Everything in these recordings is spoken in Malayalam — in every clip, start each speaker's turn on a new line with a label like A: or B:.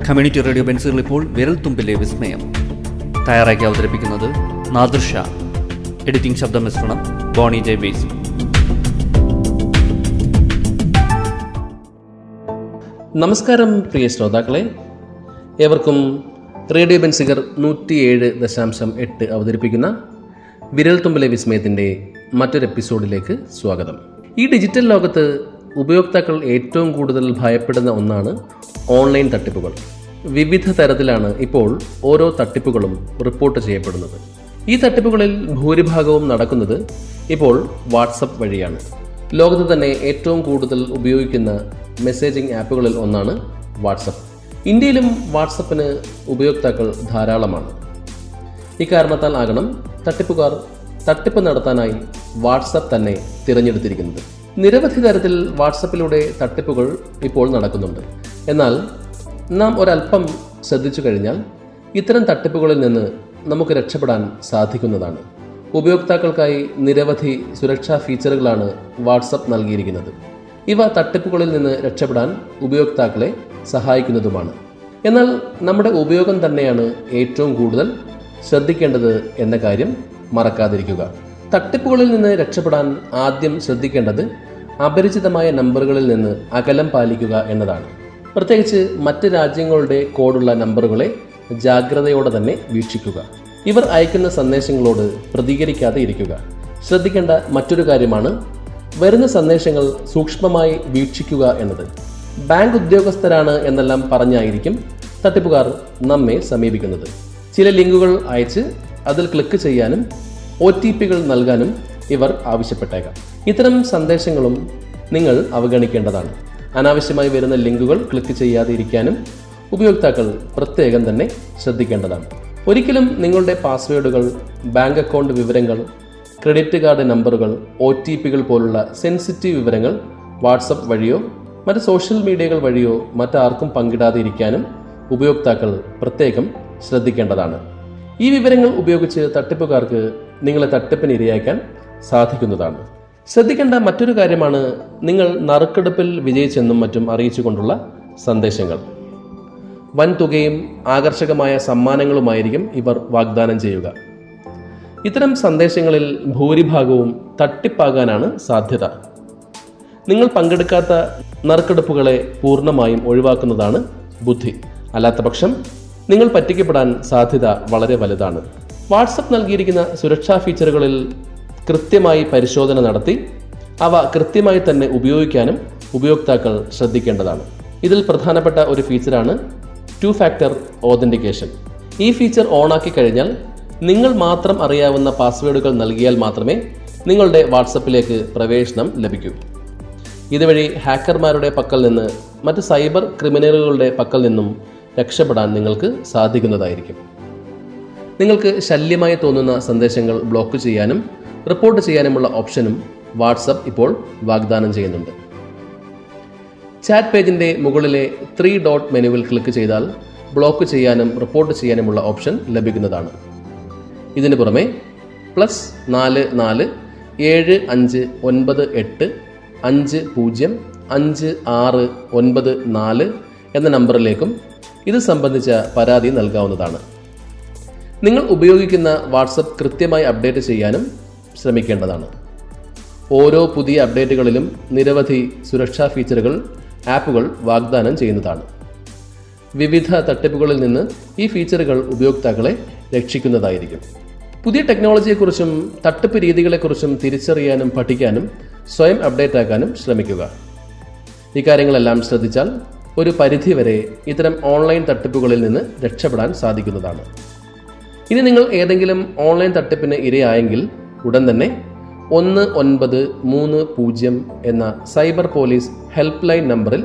A: കമ്മ്യൂണിറ്റി റേഡിയോ ബെൻസുകൾ ഇപ്പോൾ വിരൽത്തുമ്പിലെ വിസ്മയം. തയ്യാറാക്കി അവതരിപ്പിക്കുന്നത് നാദിർ ഷാ. എഡിറ്റിംഗ് ശബ്ദമിശ്രണം ബോണി ജെ ബേസ്.
B: നമസ്കാരം പ്രിയ ശ്രോതാക്കളെ, ഏവർക്കും റേഡിയോ ബെൻസിഗർ 107.8 അവതരിപ്പിക്കുന്ന വിരൽത്തുമ്പിലെ വിസ്മയത്തിൻ്റെ മറ്റൊരു എപ്പിസോഡിലേക്ക് സ്വാഗതം. ഈ ഡിജിറ്റൽ ലോകത്ത് ഉപയോക്താക്കൾ ഏറ്റവും കൂടുതൽ ഭയപ്പെടുന്ന ഒന്നാണ് ഓൺലൈൻ തട്ടിപ്പുകൾ. വിവിധ തരത്തിലാണ് ഇപ്പോൾ ഓരോ തട്ടിപ്പുകളും റിപ്പോർട്ട് ചെയ്യപ്പെടുന്നത്. ഈ തട്ടിപ്പുകളിൽ ഭൂരിഭാഗവും നടക്കുന്നത് ഇപ്പോൾ വാട്സപ്പ് വഴിയാണ്. ലോകത്ത് തന്നെ ഏറ്റവും കൂടുതൽ ഉപയോഗിക്കുന്ന മെസ്സേജിംഗ് ആപ്പുകളിൽ ഒന്നാണ് വാട്സപ്പ്. ഇന്ത്യയിലും വാട്സപ്പിന് ഉപയോക്താക്കൾ ധാരാളമാണ്. ഇക്കാരണത്താൽ ആകണം തട്ടിപ്പുകാർ തട്ടിപ്പ് നടത്താനായി വാട്സപ്പ് തന്നെ തിരഞ്ഞെടുത്തിരിക്കുന്നത്. നിരവധി തരത്തിൽ വാട്സപ്പിലൂടെ തട്ടിപ്പുകൾ ഇപ്പോൾ നടക്കുന്നുണ്ട്. എന്നാൽ നാം ഒരല്പം ശ്രദ്ധിച്ചു കഴിഞ്ഞാൽ ഇത്തരം തട്ടിപ്പുകളിൽ നിന്ന് നമുക്ക് രക്ഷപ്പെടാൻ സാധിക്കുന്നതാണ്. ഉപയോക്താക്കൾക്കായി നിരവധി സുരക്ഷാ ഫീച്ചറുകളാണ് വാട്സപ്പ് നൽകിയിരിക്കുന്നത്. ഇവ തട്ടിപ്പുകളിൽ നിന്ന് രക്ഷപ്പെടാൻ ഉപയോക്താക്കളെ സഹായിക്കുന്നതുമാണ്. എന്നാൽ നമ്മുടെ ഉപയോഗം തന്നെയാണ് ഏറ്റവും കൂടുതൽ ശ്രദ്ധിക്കേണ്ടത് എന്ന കാര്യം മറക്കാതിരിക്കുക. തട്ടിപ്പുകളിൽ നിന്ന് രക്ഷപ്പെടാൻ ആദ്യം ശ്രദ്ധിക്കേണ്ടത് അപരിചിതമായ നമ്പറുകളിൽ നിന്ന് അകലം പാലിക്കുക എന്നതാണ്. പ്രത്യേകിച്ച് മറ്റ് രാജ്യങ്ങളുടെ കോഡുള്ള നമ്പറുകളെ ജാഗ്രതയോടെ തന്നെ വീക്ഷിക്കുക. ഇവർ അയക്കുന്ന സന്ദേശങ്ങളോട് പ്രതികരിക്കാതെ ഇരിക്കുക. ശ്രദ്ധിക്കേണ്ട മറ്റൊരു കാര്യമാണ് വരുന്ന സന്ദേശങ്ങൾ സൂക്ഷ്മമായി വീക്ഷിക്കുക എന്നത്. ബാങ്ക് ഉദ്യോഗസ്ഥരാണ് എന്നെല്ലാം പറഞ്ഞായിരിക്കും തട്ടിപ്പുകാർ നമ്മെ സമീപിക്കുന്നത്. ചില ലിങ്കുകൾ അയച്ച് അതിൽ ക്ലിക്ക് ചെയ്യാനും OTPകൾ നൽകാനും ഇവർ ആവശ്യപ്പെട്ടേക്കാം. ഇത്തരം സന്ദേശങ്ങളും നിങ്ങൾ അവഗണിക്കേണ്ടതാണ്. അനാവശ്യമായി വരുന്ന ലിങ്കുകൾ ക്ലിക്ക് ചെയ്യാതെ ഇരിക്കാനും ഉപയോക്താക്കൾ പ്രത്യേകം തന്നെ ശ്രദ്ധിക്കേണ്ടതാണ്. ഒരിക്കലും നിങ്ങളുടെ പാസ്വേഡുകൾ, ബാങ്ക് അക്കൗണ്ട് വിവരങ്ങൾ, ക്രെഡിറ്റ് കാർഡ് നമ്പറുകൾ, OTPകൾ പോലുള്ള സെൻസിറ്റീവ് വിവരങ്ങൾ വാട്സപ്പ് വഴിയോ മറ്റ് സോഷ്യൽ മീഡിയകൾ വഴിയോ മറ്റാർക്കും പങ്കിടാതെ ഇരിക്കാനും ഉപയോക്താക്കൾ പ്രത്യേകം ശ്രദ്ധിക്കേണ്ടതാണ്. ഈ വിവരങ്ങൾ ഉപയോഗിച്ച് തട്ടിപ്പുകാർക്ക് നിങ്ങളെ തട്ടിപ്പിന് ഇരയാക്കാൻ സാധിക്കുന്നതാണ്. ശ്രദ്ധിക്കേണ്ട മറ്റൊരു കാര്യമാണ് നിങ്ങൾ നറുക്കെടുപ്പിൽ വിജയിച്ചെന്നും മറ്റും അറിയിച്ചുകൊണ്ടുള്ള സന്ദേശങ്ങൾ. വൻതുകയും ആകർഷകമായ സമ്മാനങ്ങളുമായിരിക്കും ഇവർ വാഗ്ദാനം ചെയ്യുക. ഇത്തരം സന്ദേശങ്ങളിൽ ഭൂരിഭാഗവും തട്ടിപ്പാകാനാണ് സാധ്യത. നിങ്ങൾ പങ്കെടുക്കാത്ത നറുക്കെടുപ്പുകളെ പൂർണ്ണമായും ഒഴിവാക്കുന്നതാണ് ബുദ്ധി. അല്ലാത്തപക്ഷം നിങ്ങൾ പറ്റിക്കപ്പെടാൻ സാധ്യത വളരെ വലുതാണ്. വാട്സപ്പ് നൽകിയിരിക്കുന്ന സുരക്ഷാ ഫീച്ചറുകളിൽ കൃത്യമായി പരിശോധന നടത്തി അവ കൃത്യമായി തന്നെ ഉപയോഗിക്കാനും ഉപയോക്താക്കൾ ശ്രദ്ധിക്കേണ്ടതാണ്. ഇതിൽ പ്രധാനപ്പെട്ട ഒരു ഫീച്ചറാണ് 2 ഫാക്ടർ ഓതന്റിക്കേഷൻ. ഈ ഫീച്ചർ ഓണാക്കി കഴിഞ്ഞാൽ നിങ്ങൾ മാത്രം അറിയാവുന്ന പാസ്വേഡുകൾ നൽകിയാൽ മാത്രമേ നിങ്ങളുടെ വാട്സപ്പിലേക്ക് പ്രവേശനം ലഭിക്കൂ. ഇതുവഴി ഹാക്കർമാരുടെ പക്കൽ നിന്ന് മറ്റ് സൈബർ ക്രിമിനലുകളുടെ പക്കൽ നിന്നും രക്ഷപ്പെടാൻ നിങ്ങൾക്ക് സാധിക്കുന്നതായിരിക്കും. നിങ്ങൾക്ക് ശല്യമായി തോന്നുന്ന സന്ദേശങ്ങൾ ബ്ലോക്ക് ചെയ്യാനും റിപ്പോർട്ട് ചെയ്യാനുമുള്ള ഓപ്ഷനും വാട്സപ്പ് ഇപ്പോൾ വാഗ്ദാനം ചെയ്യുന്നുണ്ട്. ചാറ്റ് പേജിൻ്റെ മുകളിലെ 3 ഡോട്ട് മെനുവിൽ ക്ലിക്ക് ചെയ്താൽ ബ്ലോക്ക് ചെയ്യാനും റിപ്പോർട്ട് ചെയ്യാനുമുള്ള ഓപ്ഷൻ ലഭിക്കുന്നതാണ്. ഇതിനു പുറമെ +44 75 98 50 5694 എന്ന നമ്പറിലേക്കും ഇത് സംബന്ധിച്ച പരാതി നൽകാവുന്നതാണ്. നിങ്ങൾ ഉപയോഗിക്കുന്ന വാട്സപ്പ് കൃത്യമായി അപ്ഡേറ്റ് ചെയ്യാനും ശ്രമിക്കേണ്ടതാണ്. ഓരോ പുതിയ അപ്ഡേറ്റുകളിലും നിരവധി സുരക്ഷാ ഫീച്ചറുകൾ ആപ്പുകൾ വാഗ്ദാനം ചെയ്യുന്നതാണ്. വിവിധ തട്ടിപ്പുകളിൽ നിന്ന് ഈ ഫീച്ചറുകൾ ഉപയോക്താക്കളെ രക്ഷിക്കുന്നതായിരിക്കും. പുതിയ ടെക്നോളജിയെക്കുറിച്ചും തട്ടിപ്പ് രീതികളെക്കുറിച്ചും തിരിച്ചറിയാനും പഠിക്കാനും സ്വയം അപ്ഡേറ്റ് ആക്കാനും ശ്രമിക്കുക. ഇക്കാര്യങ്ങളെല്ലാം ശ്രദ്ധിച്ചാൽ ഒരു പരിധിവരെ ഇത്തരം ഓൺലൈൻ തട്ടിപ്പുകളിൽ നിന്ന് രക്ഷപ്പെടാൻ സാധിക്കുന്നതാണ്. ഇനി നിങ്ങൾ ഏതെങ്കിലും ഓൺലൈൻ തട്ടിപ്പിന് ഇരയായെങ്കിൽ ഉടൻ തന്നെ 1930 എന്ന സൈബർ പോലീസ് ഹെൽപ്പ് ലൈൻ നമ്പറിൽ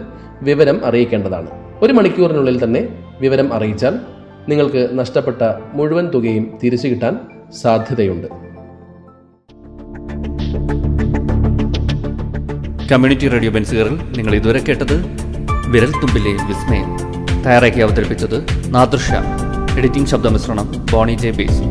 B: വിവരം അറിയിക്കേണ്ടതാണ്. 1 മണിക്കൂറിനുള്ളിൽ തന്നെ വിവരം അറിയിച്ചാൽ നിങ്ങൾക്ക് നഷ്ടപ്പെട്ട മുഴുവൻ തുകയും തിരിച്ചു കിട്ടാൻ സാധ്യതയുണ്ട്.
A: കമ്മ്യൂണിറ്റി റേഡിയോ ബെൻസുകളിൽ നിങ്ങൾ ഇതുവരെ കേട്ടത് വിരൽത്തുമ്പിലെ വിസ്മയം. തയ്യാറാക്കി അവതരിപ്പിച്ചത് നാദിർ ഷാ. എഡിറ്റിംഗ് ശബ്ദമിശ്രണം ബോണി ജെ ബേസ്.